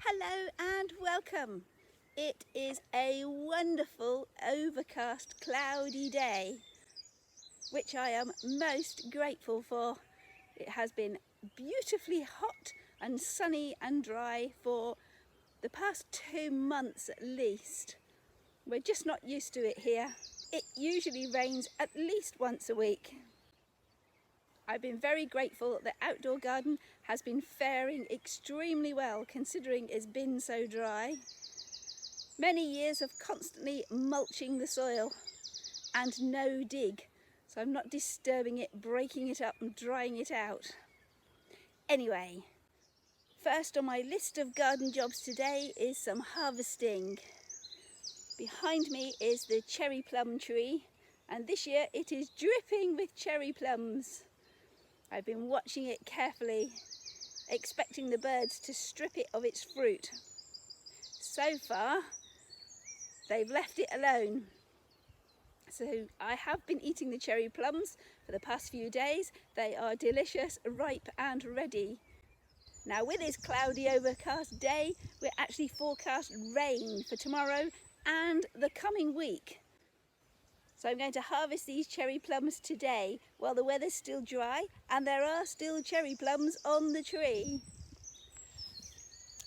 Hello and welcome. It is a wonderful overcast cloudy day, which I am most grateful for. It has been beautifully hot and sunny and dry for the past 2 months at least. We're just not used to it here. It usually rains at least once a week. I've been very grateful the outdoor garden has been faring extremely well considering it's been so dry. Many years of constantly mulching the soil and no dig, so I'm not disturbing it, breaking it up and drying it out. Anyway, first on my list of garden jobs today is some harvesting. Behind me is the cherry plum tree, and this year it is dripping with cherry plums. I've been watching it carefully, expecting the birds to strip it of its fruit. So far, they've left it alone. So I have been eating the cherry plums for the past few days. They are delicious, ripe and ready. Now with this cloudy overcast day, we're actually forecast rain for tomorrow and the coming week. So I'm going to harvest these cherry plums today while the weather's still dry and there are still cherry plums on the tree.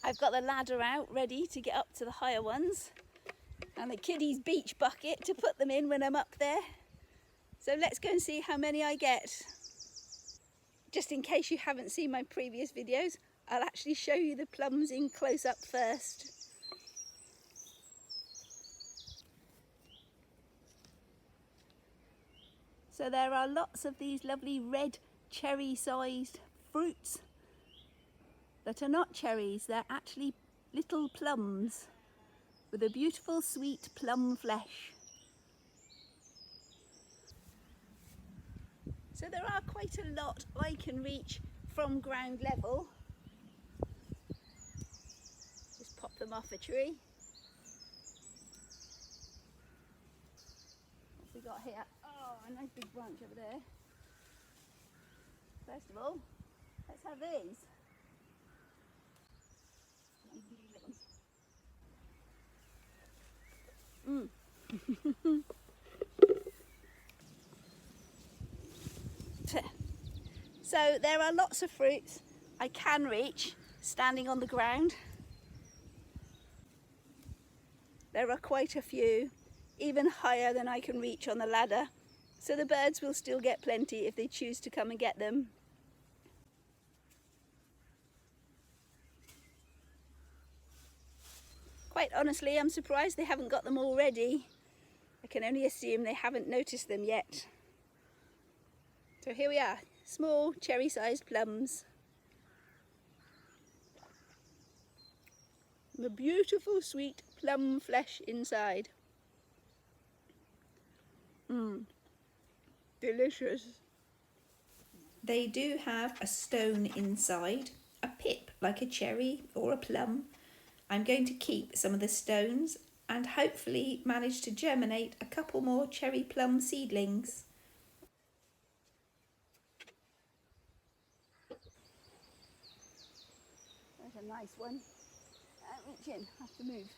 I've got the ladder out ready to get up to the higher ones and the kiddies' beach bucket to put them in when I'm up there. So let's go and see how many I get. Just in case you haven't seen my previous videos, I'll actually show you the plums in close up first. So there are lots of these lovely red cherry-sized fruits that are not cherries, they're actually little plums with a beautiful sweet plum flesh. So there are quite a lot I can reach from ground level. Just pop them off a tree. What have we got here? Oh, a nice big branch over there. First of all, let's have these. So there are lots of fruits I can reach standing on the ground. There are quite a few, even higher than I can reach on the ladder, so the birds will still get plenty if they choose to come and get them. Quite honestly, I'm surprised they haven't got them already. I can only assume they haven't noticed them yet. So here we are, small cherry-sized plums. The beautiful sweet plum flesh inside. Delicious. They do have a stone inside, a pip like a cherry or a plum. I'm going to keep some of the stones and hopefully manage to germinate a couple more cherry plum seedlings. That's a nice one. Reach in, have to move.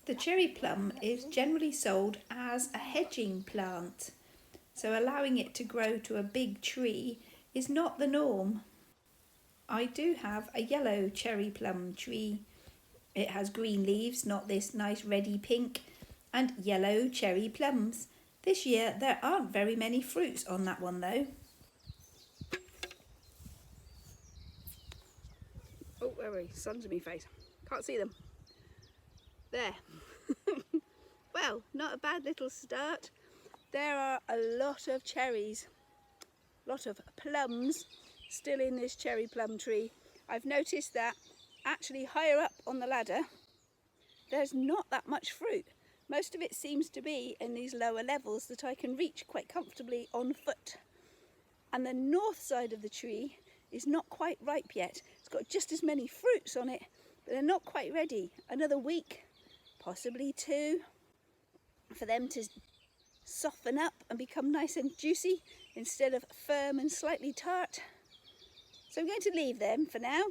The cherry plum is generally sold as a hedging plant, so allowing it to grow to a big tree is not the norm. I do have a yellow cherry plum tree. It has green leaves, not this nice reddy pink, and yellow cherry plums. This year there aren't very many fruits on that one though. Oh, where are we? Sun's in my face. Can't see them. There. Well, not a bad little start. There are a lot of cherries, a lot of plums still in this cherry plum tree. I've noticed that actually higher up on the ladder, there's not that much fruit. Most of it seems to be in these lower levels that I can reach quite comfortably on foot. And the north side of the tree is not quite ripe yet. It's got just as many fruits on it, but they're not quite ready. Another week, possibly 2, for them to soften up and become nice and juicy instead of firm and slightly tart. So I'm going to leave them for now,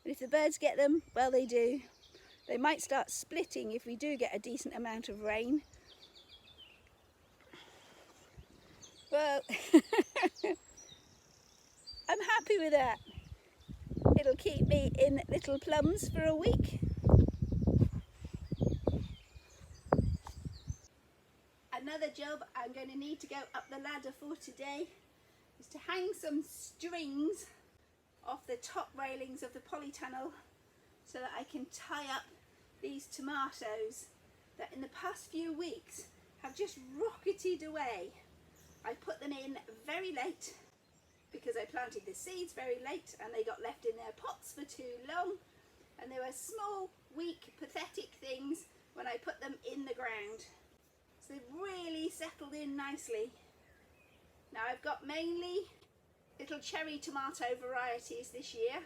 and if the birds get them, well, they do. They might start splitting if we do get a decent amount of rain. Well, I'm happy with that. It'll keep me in little plums for a week. Another job I'm going to need to go up the ladder for today is to hang some strings off the top railings of the polytunnel so that I can tie up these tomatoes that in the past few weeks have just rocketed away. I put them in very late because I planted the seeds very late and they got left in their pots for too long, and they were small, weak, pathetic things when I put them in the ground. So they've really settled in nicely. Now I've got mainly little cherry tomato varieties this year.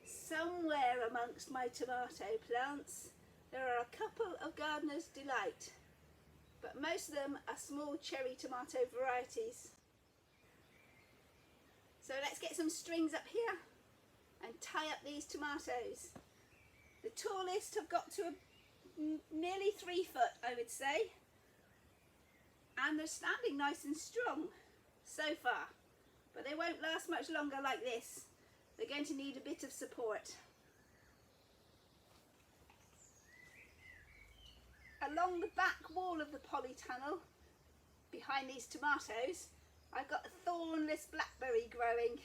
Somewhere amongst my tomato plants there are a couple of Gardener's Delight, but most of them are small cherry tomato varieties. So let's get some strings up here and tie up these tomatoes. The tallest have got to nearly 3 foot, I would say, and they're standing nice and strong so far, but they won't last much longer like this. They're going to need a bit of support. Along the back wall of the polytunnel, behind these tomatoes, I've got a thornless blackberry growing.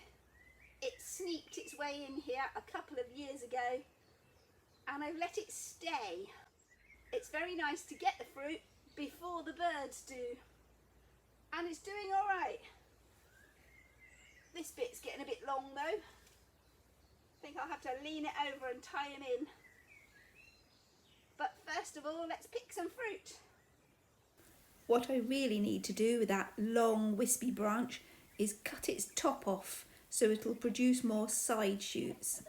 It sneaked its way in here a couple of years ago and I've let it stay. It's very nice to get the fruit before the birds do, and it's doing all right. This bit's getting a bit long though. I think I'll have to lean it over and tie him in. But first of all, let's pick some fruit. What I really need to do with that long wispy branch is cut its top off so it'll produce more side shoots.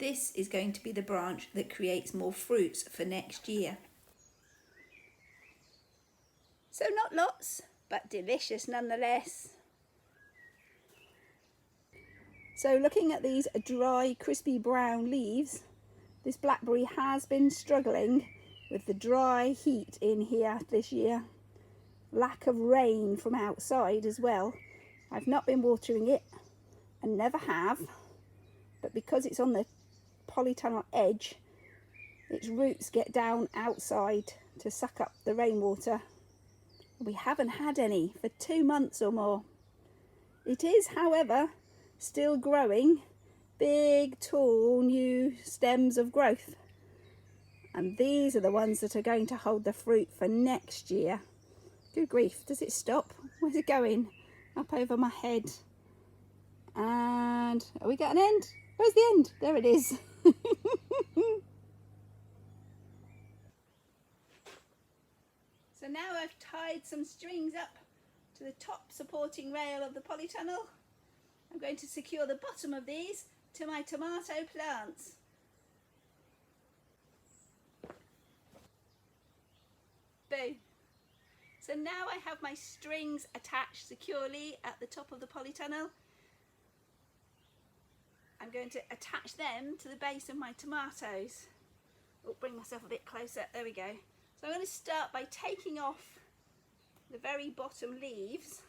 This is going to be the branch that creates more fruits for next year. So not lots, but delicious nonetheless. So looking at these dry, crispy brown leaves, this blackberry has been struggling with the dry heat in here this year. Lack of rain from outside as well. I've not been watering it and never have, but because it's on the polytunnel edge, its roots get down outside to suck up the rainwater. We haven't had any for 2 months or more. It is, however, still growing big, tall, new stems of growth. And these are the ones that are going to hold the fruit for next year. Good grief, does it stop? Where's it going? Up over my head. And have we got an end? Where's the end? There it is. So now I've tied some strings up to the top supporting rail of the polytunnel. I'm going to secure the bottom of these to my tomato plants. Boom. So now I have my strings attached securely at the top of the polytunnel. I'm going to attach them to the base of my tomatoes. Oh, bring myself a bit closer, there we go. So I'm going to start by taking off the very bottom leaves,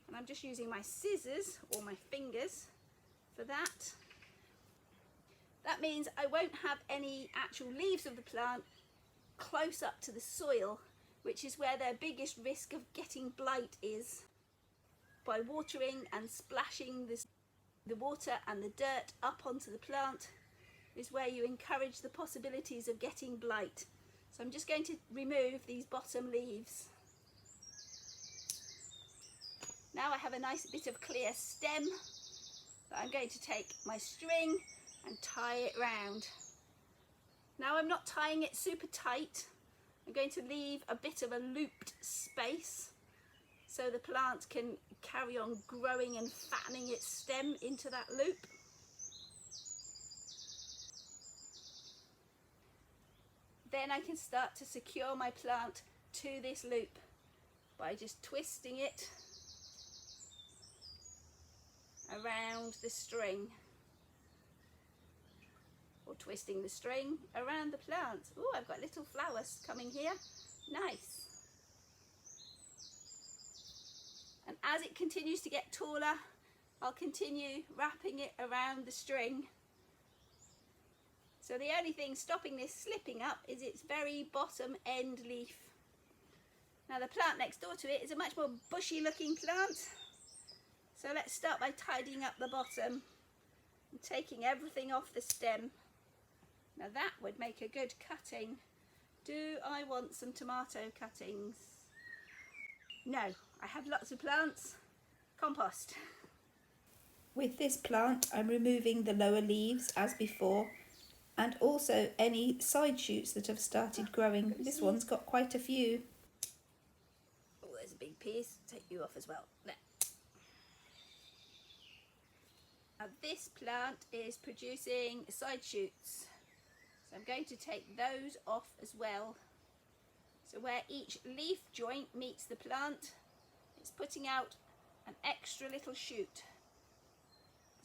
and I'm just using my scissors or my fingers for that. That means I won't have any actual leaves of the plant close up to the soil, which is where their biggest risk of getting blight is. By watering and splashing the water and the dirt up onto the plant is where you encourage the possibilities of getting blight. So I'm just going to remove these bottom leaves. Now I have a nice bit of clear stem that I'm going to take my string and tie it round. Now I'm not tying it super tight. I'm going to leave a bit of a looped space so the plant can carry on growing and fattening its stem into that loop. Then I can start to secure my plant to this loop by just twisting it around the string, or twisting the string around the plant. Oh, I've got little flowers coming here. Nice. And as it continues to get taller, I'll continue wrapping it around the string. So the only thing stopping this slipping up is its very bottom end leaf. Now the plant next door to it is a much more bushy looking plant. So let's start by tidying up the bottom and taking everything off the stem. Now that would make a good cutting. Do I want some tomato cuttings? No, I have lots of plants. Compost. With this plant I'm removing the lower leaves as before, and also any side shoots that have started growing. This one's got quite a few. Oh, there's a big piece. Take you off as well. There. Now this plant is producing side shoots, so I'm going to take those off as well. So where each leaf joint meets the plant, it's putting out an extra little shoot.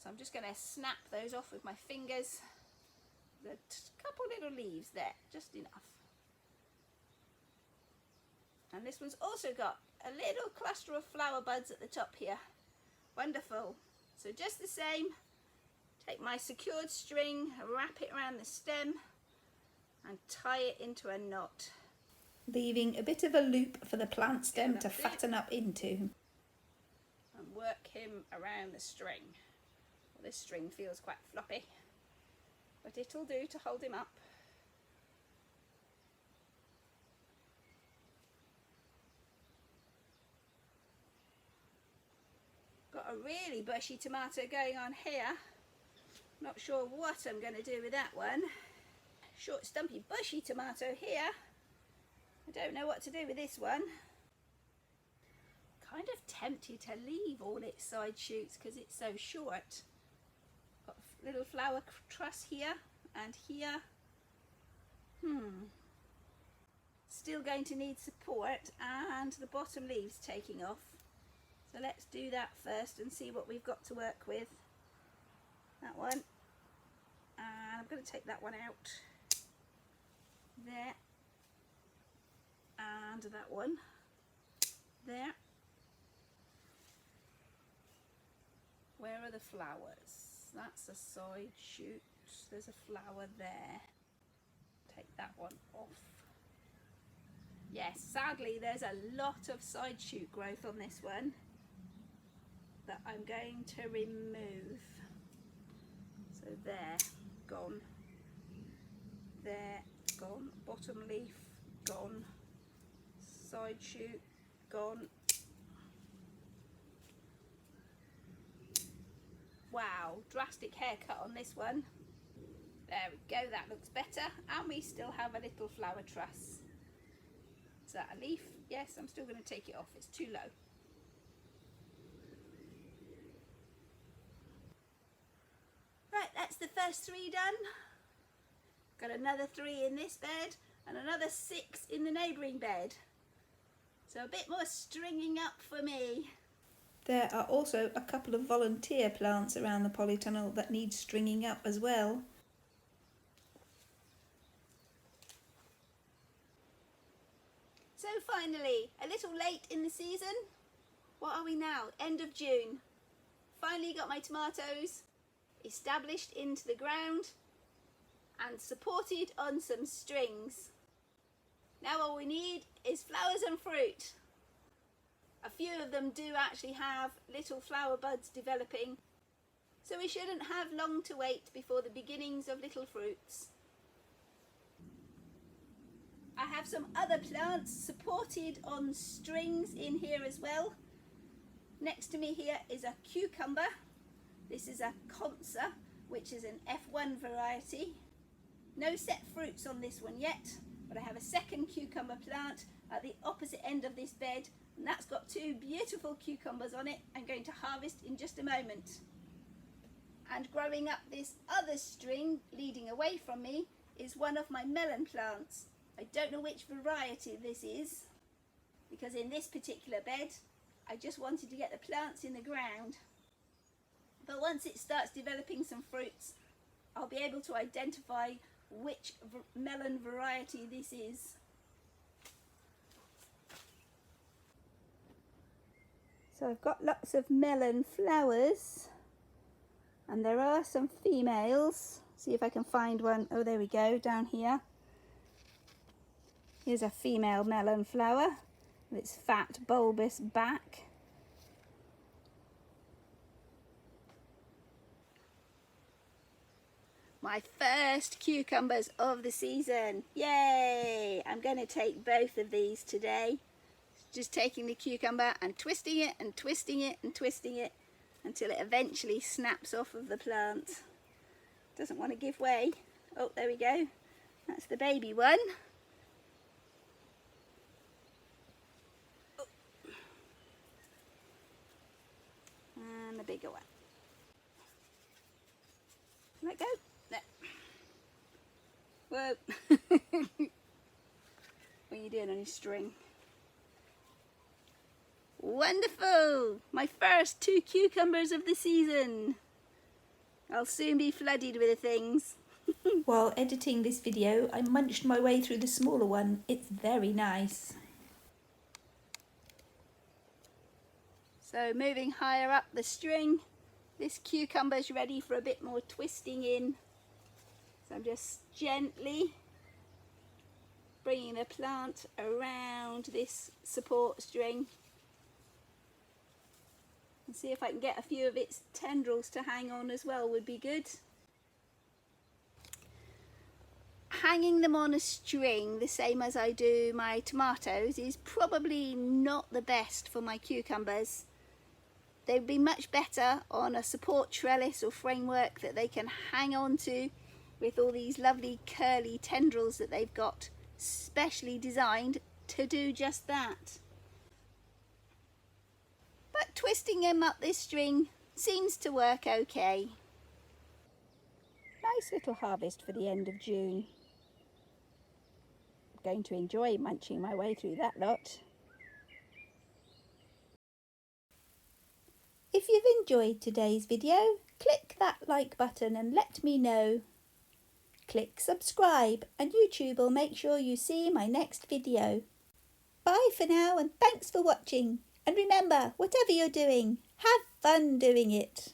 So I'm just going to snap those off with my fingers. There's a couple little leaves there, just enough. And this one's also got a little cluster of flower buds at the top here. Wonderful. So just the same, take my secured string, wrap it around the stem and tie it into a knot, leaving a bit of a loop for the plant stem to fatten up into. And work him around the string. Well, this string feels quite floppy, but it'll do to hold him up. Got a really bushy tomato going on here. Not sure what I'm going to do with that one. Short, stumpy, bushy tomato here. I don't know what to do with this one. Kind of tempted to leave all its side shoots because it's so short. Got a little flower truss here and here. Still going to need support, and the bottom leaves taking off. So let's do that first and see what we've got to work with. That one. And I'm going to take that one out. There. And that one. There. Where are the flowers? That's a side shoot. There's a flower there. Take that one off. Yes, sadly there's a lot of side shoot growth on this one that I'm going to remove. So there, gone. There, gone. Bottom leaf, gone. Side shoot, gone. Wow, drastic haircut on this one. There we go, that looks better. And we still have a little flower truss. Is that a leaf? Yes, I'm still going to take it off. It's too low. Right, that's the first 3 done. Got another 3 in this bed and another 6 in the neighbouring bed. So a bit more stringing up for me. There are also a couple of volunteer plants around the polytunnel that need stringing up as well. So finally, a little late in the season. What are we now? End of June. Finally got my tomatoes established into the ground and supported on some strings. Now all we need is flowers and fruit. A few of them do actually have little flower buds developing, so we shouldn't have long to wait before the beginnings of little fruits. I have some other plants supported on strings in here as well. Next to me here is a cucumber. This is a Consa, which is an F1 variety. No set fruits on this one yet, but I have a second cucumber plant at the opposite end of this bed, and that's got 2 beautiful cucumbers on it. I'm going to harvest in just a moment. And growing up this other string leading away from me is one of my melon plants. I don't know which variety this is. because in this particular bed I just wanted to get the plants in the ground. But once it starts developing some fruits, I'll be able to identify which melon variety this is. So I've got lots of melon flowers, and there are some females. See if I can find one. Oh, there we go, down here. Here's a female melon flower with its fat bulbous back. My first cucumbers of the season. Yay! I'm going to take both of these today. Just taking the cucumber and twisting it and twisting it and twisting it until it eventually snaps off of the plant. Doesn't want to give way. Oh, there we go. That's the baby one. Oh. And the bigger one. Let go. There. Whoa. What are you doing on your string? Wonderful! My first 2 cucumbers of the season. I'll soon be flooded with things. While editing this video, I munched my way through the smaller one. It's very nice. So moving higher up the string, this cucumber's ready for a bit more twisting in. So I'm just gently bringing the plant around this support string. And see if I can get a few of its tendrils to hang on as well would be good. Hanging them on a string, the same as I do my tomatoes, is probably not the best for my cucumbers. They'd be much better on a support trellis or framework that they can hang on to with all these lovely curly tendrils that they've got, specially designed to do just that. But twisting them up this string seems to work okay. Nice little harvest for the end of June. I'm going to enjoy munching my way through that lot. If you've enjoyed today's video, click that like button and let me know. Click subscribe and YouTube will make sure you see my next video. Bye for now and thanks for watching. And remember, whatever you're doing, have fun doing it.